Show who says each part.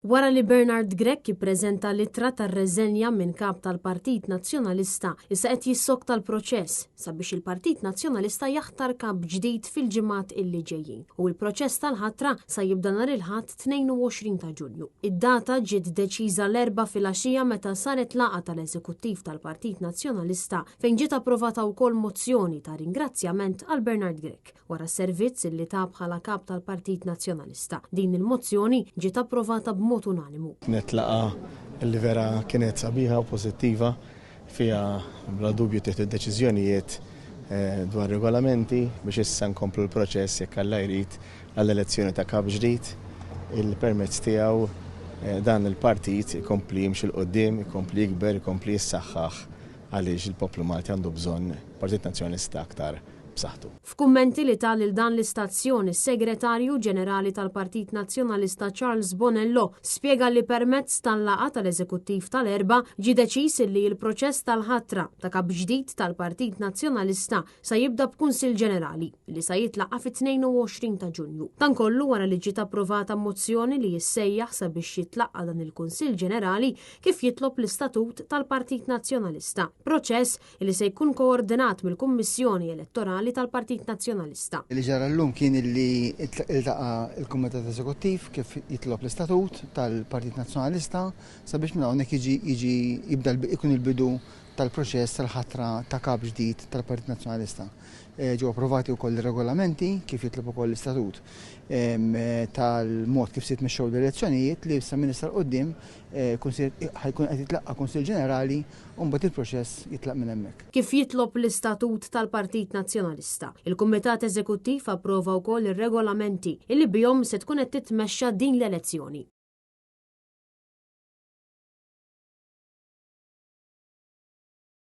Speaker 1: Wara li Bernard Grech jippreżenta littra tar-reżenja minn kap tal-Partit Nazzjonalista, issa qed jissok tal-proċess sabiex il-Partit Nazzjonalista jaħtar kap ġdid fil-ġimgħat illi ġejjin. U l-proċess tal-ħatra sa jibda nhar il-Ħadd 22 ta' Ġunju. Id-data ġiet deċiża l-4 filgħaxija meta saret laqgħa tal-Eżekuttiv tal-Partit Nazzjonalista fejn ġiet approvata wkoll mozzjoni ta' ringrazzjament għal Bernard Grech wara s-servizz illi ta' bħala kap tal-Partit Nazzjonalista. Din il-mozzjoni ġiet approvata b'mod unanimu.
Speaker 2: Kienet laqa li vera kienet sabiħa u pożittiva fiha bla dubju tieħdu deċiżjonijiet dwar regolamenti biex issa nkomplu l-proċess jekk Alla jrid għall-elezzjoni ta' kap ġdid il-permezz tiegħu dan il-partit ikompli jimxi l-qoddim, ikompli jikber, ikompli jissaħħaħ għaliex il-poplu Malti għandu bżonn Partit Nazzjonalista aktar b'saħħtu.
Speaker 1: F'kummenti li tal dan l-istazzjon is-Segretarju Ġenerali tal-Partit Nazzjonalista Charles Bonello spjega li permezz tal-laqgħa tal-Eżekuttiv tal-erba' ġie deċiż li l-proċess tal-ħatra ta' kap ġdid tal-Partit Nazzjonalista sa jibda b'Kunsill Ġenerali li sa jitlaqa fit-22 ta' Ġunju. Dan kollu wara li ġiet approvata mozzjoni li jissejjaħ sabiex jitlaqa dan il-Kunsill Ġenerali kif jitlob l-Istatut tal-Partit Nazzjonalista. Proċess li se jkun koordinat mill-Kummissjoni Elettorali tal-Partit Nazzjonalista.
Speaker 3: Li ġara llum kien li iltaqa il-Kumitat Eżekuttiv kif jitlob l-Istatut tal-Partit Nazzjonalista sabiex minn hawnhekk jiġi jibda ikun il-bidu tal-proċess tal-ħatra ta' kap ġdid tal-Partit Nazzjonalista. Ġew approvati wkoll ir-regolamenti kif jitlob ukoll l-Istatut tal-mod kif se jitmexxew l-elezzjonijiet li issa minn issa l-qudiem ħajkun qed jitlaqqa Kunsill Ġenerali u mbagħad il-proċess jitlaq minn hemmhekk.
Speaker 1: Kif jitlob l-Istatut tal-Partit Nazzjonalista, il-Kumitat Eżekuttiv approva wkoll ir-regolamenti illi bihom se tkun qed titmexxa din l-elezzjoni.